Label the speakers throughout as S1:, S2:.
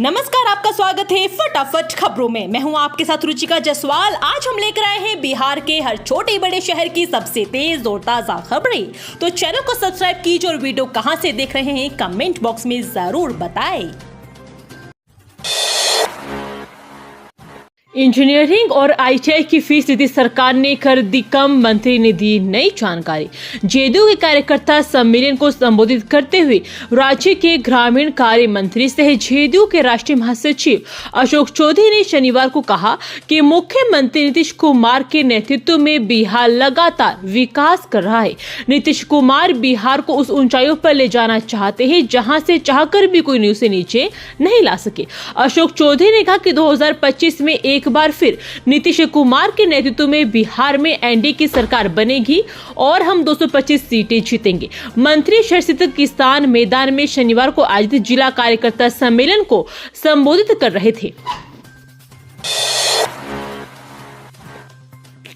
S1: नमस्कार, आपका स्वागत है फटाफट खबरों में। मैं हूं आपके साथ रुचिका जायसवाल। आज हम लेकर आए हैं बिहार के हर छोटे बड़े शहर की सबसे तेज और ताजा खबरें। तो चैनल को सब्सक्राइब कीजिए और वीडियो कहां से देख रहे हैं कमेंट बॉक्स में जरूर बताएं। इंजीनियरिंग और आईटीआई की फीस नीति सरकार ने कर दी कम, मंत्री ने दी नई जानकारी। जेडीयू के कार्यकर्ता सम्मेलन को संबोधित करते हुए राज्य के ग्रामीण कार्य मंत्री सह जेडीयू के राष्ट्रीय महासचिव अशोक चौधरी ने शनिवार को कहा कि मुख्यमंत्री नीतीश कुमार के नेतृत्व में बिहार लगातार विकास कर रहा है। नीतीश कुमार बिहार को उस ऊंचाइयों पर ले जाना चाहते हैं जहां से चाहकर भी कोई उसे नीचे नहीं ला सके। अशोक चौधरी ने कहा कि 2025 में एक बार फिर नीतीश कुमार के नेतृत्व में बिहार में एनडीए की सरकार बनेगी और हम 225 सीटें जीतेंगे। मंत्री शहर स्थित किसान मैदान में शनिवार को आयोजित जिला कार्यकर्ता सम्मेलन को संबोधित कर रहे थे।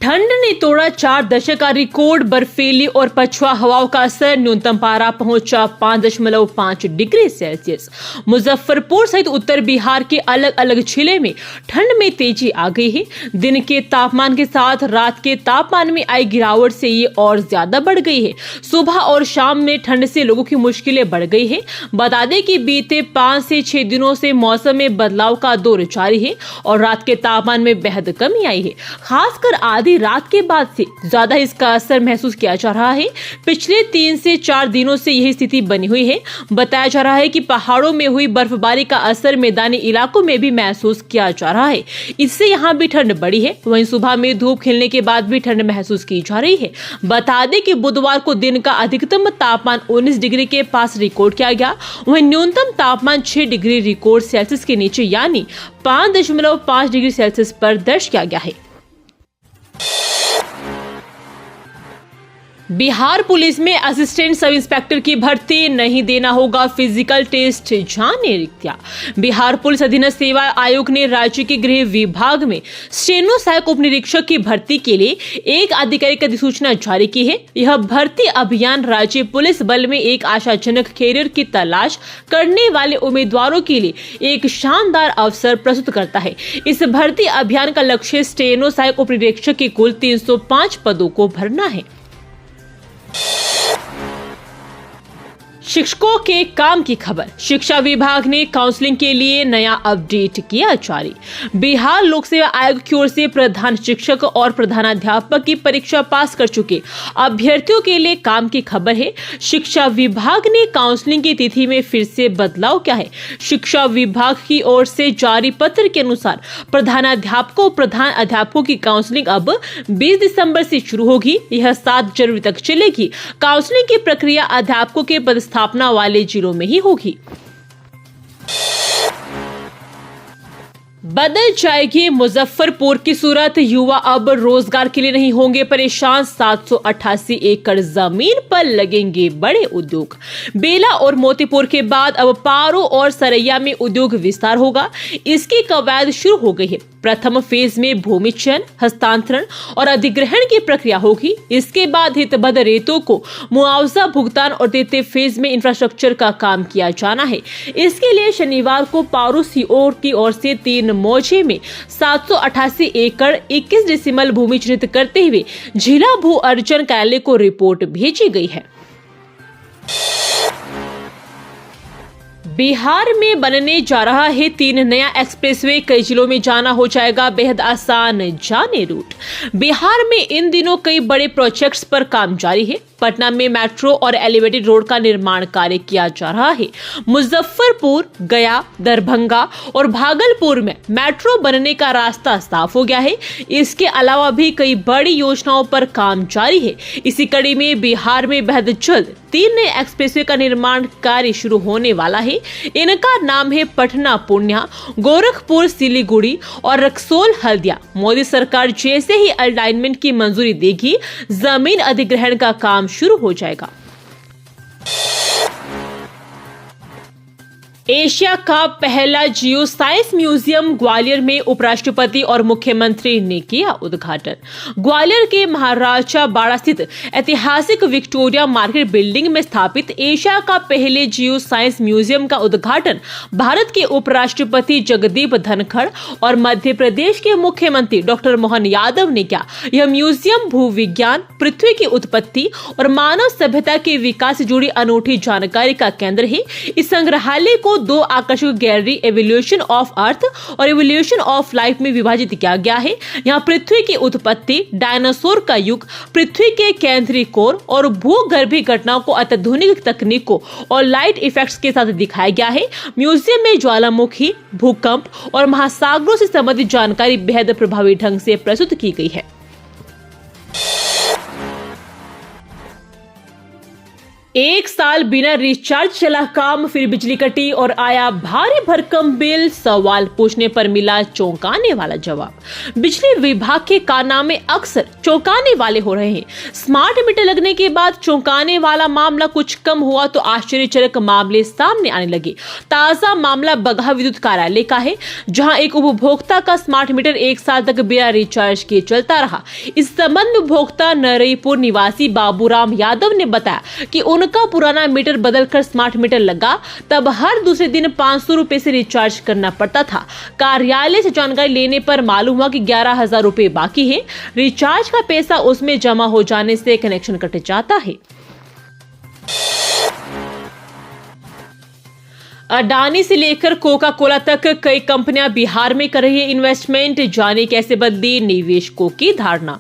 S1: ठंड ने तोड़ा 4 दशक का रिकॉर्ड। बर्फीली और पछुआ हवाओं का असर, न्यूनतम पारा पहुंचा 5.5 डिग्री सेल्सियस। मुजफ्फरपुर सहित उत्तर बिहार के अलग अलग जिले में ठंड में तेजी आ गई है। दिन के तापमान के साथ रात के तापमान में आई गिरावट से ये और ज्यादा बढ़ गई है। सुबह और शाम में ठंड से लोगों की मुश्किलें बढ़ गई है। बता दें कि बीते 5 से 6 दिनों से मौसम में बदलाव का दौर जारी है और रात के तापमान में बेहद कमी आई है। खासकर आधी रात के बाद से ज्यादा इसका असर महसूस किया जा रहा है। पिछले 3 से 4 दिनों से यही स्थिति बनी हुई है। बताया जा रहा है कि पहाड़ों में हुई बर्फबारी का असर मैदानी इलाकों में भी महसूस किया जा रहा है। इससे यहाँ भी ठंड बढ़ी है। वहीं सुबह में धूप खिलने के बाद भी ठंड महसूस की जा रही है। बता दें कि बुधवार को दिन का अधिकतम तापमान 19 डिग्री के पास रिकॉर्ड किया गया। वहीं न्यूनतम तापमान 6 डिग्री रिकॉर्ड सेल्सियस के नीचे यानी 5.5 डिग्री सेल्सियस पर दर्ज किया गया है। बिहार पुलिस में असिस्टेंट सब इंस्पेक्टर की भर्ती, नहीं देना होगा फिजिकल टेस्ट, जाने रिक्तियां। बिहार पुलिस अधीनस्थ सेवा आयोग ने राज्य के गृह विभाग में स्टेनो सहायक उप निरीक्षक की भर्ती के लिए एक आधिकारिक अधिसूचना जारी की है। यह भर्ती अभियान राज्य पुलिस बल में एक आशाजनक कैरियर की तलाश करने वाले उम्मीदवारों के लिए एक शानदार अवसर प्रस्तुत करता है। इस भर्ती अभियान का लक्ष्य स्टेनो सहायक उप निरीक्षक के कुल 305 पदों को भरना है। शिक्षकों के काम की खबर, शिक्षा विभाग ने काउंसलिंग के लिए नया अपडेट किया जारी। बिहार लोक सेवा आयोग की ओर से प्रधान शिक्षक और प्रधानाध्यापक की परीक्षा पास कर चुके अभ्यर्थियों के लिए काम की खबर है। शिक्षा विभाग ने काउंसलिंग की तिथि में फिर से बदलाव किया है। शिक्षा विभाग की ओर से जारी पत्र के अनुसार प्रधानाध्यापकों और प्रधान अध्यापकों की काउंसलिंग अब 20 दिसंबर से शुरू होगी। यह 7 जनवरी तक चलेगी। काउंसलिंग की प्रक्रिया अध्यापकों के पदस्थापना वाले जिलों में ही होगी। बदल जाएगी मुजफ्फरपुर की सूरत, युवा अब रोजगार के लिए नहीं होंगे परेशान। 788 एकड़ जमीन पर लगेंगे बड़े उद्योग। बेला और मोतीपुर के बाद अब पारो और सरैया में उद्योग विस्तार होगा। इसकी कवायद शुरू हो गई है। प्रथम फेज में भूमि चयन, हस्तांतरण और अधिग्रहण की प्रक्रिया होगी। इसके बाद हितबद्ध रेतों को मुआवजा भुगतान और तृतीय फेज में इंफ्रास्ट्रक्चर का काम किया जाना है। इसके लिए शनिवार को पारो सीओ की ओर से 3 मौजे में 788 एकड़ 21 डेसिमल भूमि चिन्हित करते हुए जिला भू अर्जन कार्यालय को रिपोर्ट भेजी गई है। बिहार में बनने जा रहा है 3 नया एक्सप्रेसवे, कई जिलों में जाना हो जाएगा बेहद आसान, जाने रूट। बिहार में इन दिनों कई बड़े प्रोजेक्ट्स पर काम जारी है। पटना में मेट्रो और एलिवेटेड रोड का निर्माण कार्य किया जा रहा है। मुजफ्फरपुर, गया, दरभंगा और भागलपुर में मेट्रो बनने का रास्ता साफ हो गया है। इसके अलावा भी कई बड़ी योजनाओं पर काम जारी है। इसी कड़ी में बिहार में बेहद जल्द 3 नए एक्सप्रेसवे का निर्माण कार्य शुरू होने वाला है। इनका नाम है पटना पूर्णिया, गोरखपुर सिलीगुड़ी और रक्सौल हल्दिया। मोदी सरकार जैसे ही अलाइनमेंट की मंजूरी देगी, जमीन अधिग्रहण का काम शुरू हो जाएगा। एशिया का पहला जियो साइंस म्यूजियम ग्वालियर में उपराष्ट्रपति और मुख्यमंत्री ने किया उद्घाटन। ग्वालियर के महाराजा बाड़ा स्थित ऐतिहासिक विक्टोरिया मार्केट बिल्डिंग में स्थापित एशिया का पहले जियो साइंस म्यूजियम का उद्घाटन भारत के उपराष्ट्रपति जगदीप धनखड़ और मध्य प्रदेश के मुख्यमंत्री डॉक्टर मोहन यादव ने किया। यह म्यूजियम भूविज्ञान, पृथ्वी की उत्पत्ति और मानव सभ्यता के विकास से जुड़ी अनूठी जानकारी का केंद्र है। इस संग्रहालय को दो आकर्षक गैलरी एवोल्यूशन ऑफ अर्थ और एवोल्यूशन ऑफ लाइफ में विभाजित किया गया है। यहाँ पृथ्वी की उत्पत्ति, डायनासोर का युग, पृथ्वी के केंद्रीय कोर और भूगर्भीय घटनाओं को अत्याधुनिक तकनीकों और लाइट इफेक्ट्स के साथ दिखाया गया है। म्यूजियम में ज्वालामुखी, भूकंप और महासागरों से संबंधित जानकारी बेहद प्रभावी ढंग से प्रस्तुत की गई है। एक साल बिना रिचार्ज चला काम, फिर बिजली कटी और आया भारी भरकम बिल। सवाल पूछने पर मिला चौंकाने वाला जवाब। बिजली विभाग के कारनामे अक्सर चौंकाने वाले हो रहे हैं। स्मार्ट मीटर लगने के बाद चौंकाने वाला मामला कुछ कम हुआ तो आश्चर्यजनक मामले सामने आने लगे। ताजा मामला बगहा विद्युत कार्यालय का है, जहां एक उपभोक्ता का स्मार्ट मीटर एक साल तक बिना रिचार्ज के चलता रहा। इस संबंध में उपभोक्ता नरईपुर निवासी बाबूराम यादव ने बताया कि उनका पुराना मीटर बदलकर स्मार्ट मीटर लगा, तब हर दूसरे दिन 500 रुपए से रिचार्ज करना पड़ता था। कार्यालय से जानकारी लेने पर मालूम हुआ कि 11,000 रुपए बाकी है। रिचार्ज का पैसा उसमें जमा हो जाने से कनेक्शन कट जाता है। अडानी से लेकर कोका कोला तक कई कंपनियां बिहार में कर रही है इन्वेस्टमेंट। जाने कैसे बदली निवेशकों की धारणा।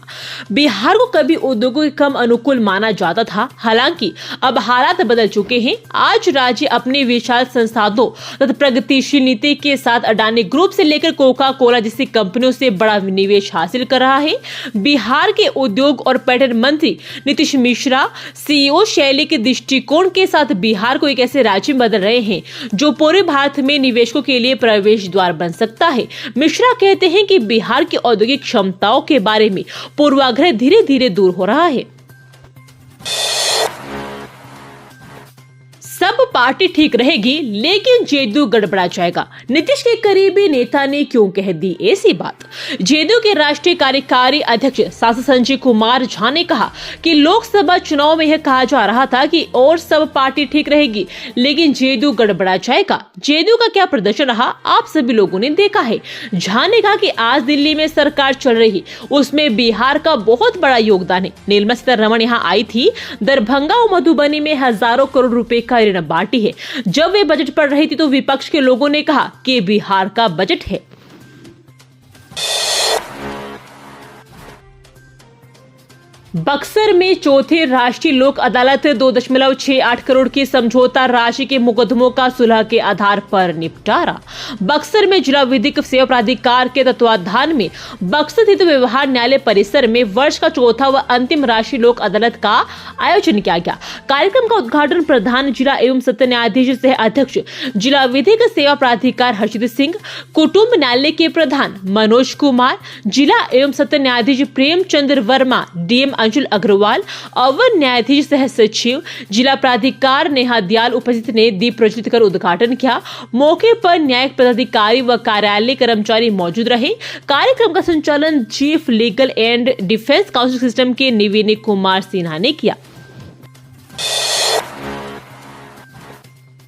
S1: बिहार को कभी उद्योगों के कम अनुकूल माना जाता था, हालांकि अब हालात बदल चुके हैं। आज राज्य अपने विशाल संसाधनों तथा प्रगतिशील नीति के साथ अडानी ग्रुप से लेकर कोका कोला जैसी कंपनियों से बड़ा निवेश हासिल कर रहा है। बिहार के उद्योग और पर्यटन मंत्री नीतीश मिश्रा सीईओ शैली के दृष्टिकोण के साथ बिहार को एक ऐसे राज्य में बदल रहे हैं जो पूरे भारत में निवेशकों के लिए प्रवेश द्वार बन सकता है। मिश्रा कहते हैं कि बिहार की औद्योगिक क्षमताओं के बारे में पूर्वाग्रह धीरे धीरे दूर हो रहा है। सब पार्टी ठीक रहेगी लेकिन जेडीयू गड़बड़ा जाएगा। नीतीश के करीबी नेता ने क्यों कह दी ऐसी बात। जेडीयू के राष्ट्रीय कार्यकारी अध्यक्ष सांसद संजय कुमार झा ने कहा कि लोकसभा चुनाव में यह कहा जा रहा था कि और सब पार्टी ठीक रहेगी लेकिन जेडीयू गड़बड़ा जाएगा। जेडीयू का क्या प्रदर्शन रहा आप सभी लोगों ने देखा है। झा ने कहा कि आज दिल्ली में सरकार चल रही, उसमें बिहार का बहुत बड़ा योगदान है। निर्मला सीतारमण यहाँ आई थी, दरभंगा और मधुबनी में हजारों करोड़ रुपए का ऋण बांटी है। जब वे बजट पढ़ रही थी तो विपक्ष के लोगों ने कहा कि बिहार का बजट है। बक्सर में चौथे राष्ट्रीय लोक अदालत 2.68 करोड़ की समझौता राशि के मुकदमों का सुलह के आधार पर निपटारा। बक्सर में जिला विधिक सेवा प्राधिकार के तत्वाधान में बक्सर स्थित व्यवहार न्यायालय परिसर में वर्ष का चौथा व अंतिम राष्ट्रीय लोक अदालत का आयोजन किया गया। कार्यक्रम का उद्घाटन प्रधान जिला एवं सत्र न्यायाधीश सह अध्यक्ष जिला विधिक सेवा प्राधिकार हर्षित सिंह, कुटुंब न्यायालय के प्रधान मनोज कुमार, जिला एवं सत्र न्यायाधीश प्रेमचंद्र वर्मा, डीएम अंशुल अग्रवाल, अवर न्यायाधीश सह सचिव जिला प्राधिकार नेहा दयाल उपस्थित ने दीप प्रज्वलित कर उद्घाटन किया। मौके पर न्यायिक पदाधिकारी व कार्यालय कर्मचारी मौजूद रहे। कार्यक्रम का संचालन chief legal and defence council system के निविनी कुमार सिन्हा ने किया।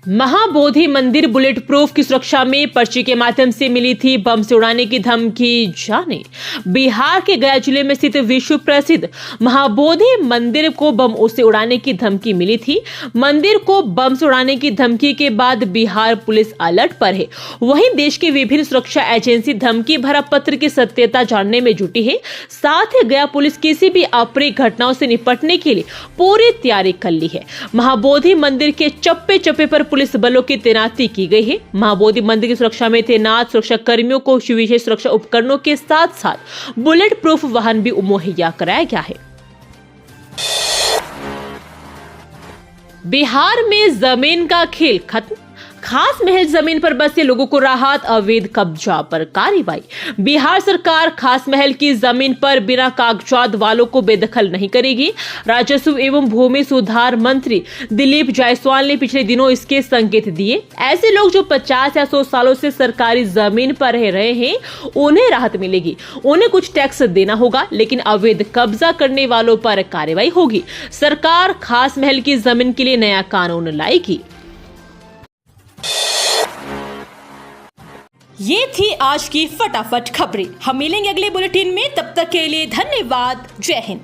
S1: महाबोधि मंदिर बुलेट प्रूफ की सुरक्षा में पर्ची के माध्यम से मिली थी बम से उड़ाने की धमकी। जाने बिहार के गया जिले में स्थित विश्व प्रसिद्ध महाबोधि मंदिर को बम से उड़ाने की धमकी मिली थी। मंदिर को बम से उड़ाने की धमकी के बाद बिहार पुलिस अलर्ट पर है। वहीं देश के विभिन्न सुरक्षा एजेंसी धमकी भरा पत्र की सत्यता जानने में जुटी है। साथ ही गया पुलिस किसी भी अप्रिय घटनाओं से निपटने के लिए पूरी तैयारी कर ली है। महाबोधि मंदिर के चप्पे चप्पे पर पुलिस बलों की तैनाती की गई है। महाबोधि मंदिर की सुरक्षा में तैनात सुरक्षा कर्मियों को विशेष सुरक्षा उपकरणों के साथ साथ बुलेट प्रूफ वाहन भी मुहैया कराया गया है। बिहार में जमीन का खेल खत्म। खास महल जमीन पर बसे लोगों को राहत, अवैध कब्जा पर कार्रवाई। बिहार सरकार खास महल की जमीन पर बिना कागजात वालों को बेदखल नहीं करेगी। राजस्व एवं भूमि सुधार मंत्री दिलीप जायसवाल ने पिछले दिनों इसके संकेत दिए। ऐसे लोग जो 50 या 100 सालों से सरकारी जमीन पर रह रहे हैं, उन्हें राहत मिलेगी। उन्हें कुछ टैक्स देना होगा, लेकिन अवैध कब्जा करने वालों पर कार्रवाई होगी। सरकार खास महल की जमीन के लिए नया कानून लाएगी। ये थी आज की फटाफट खबरें। हम मिलेंगे अगले बुलेटिन में, तब तक के लिए धन्यवाद। जय हिंद।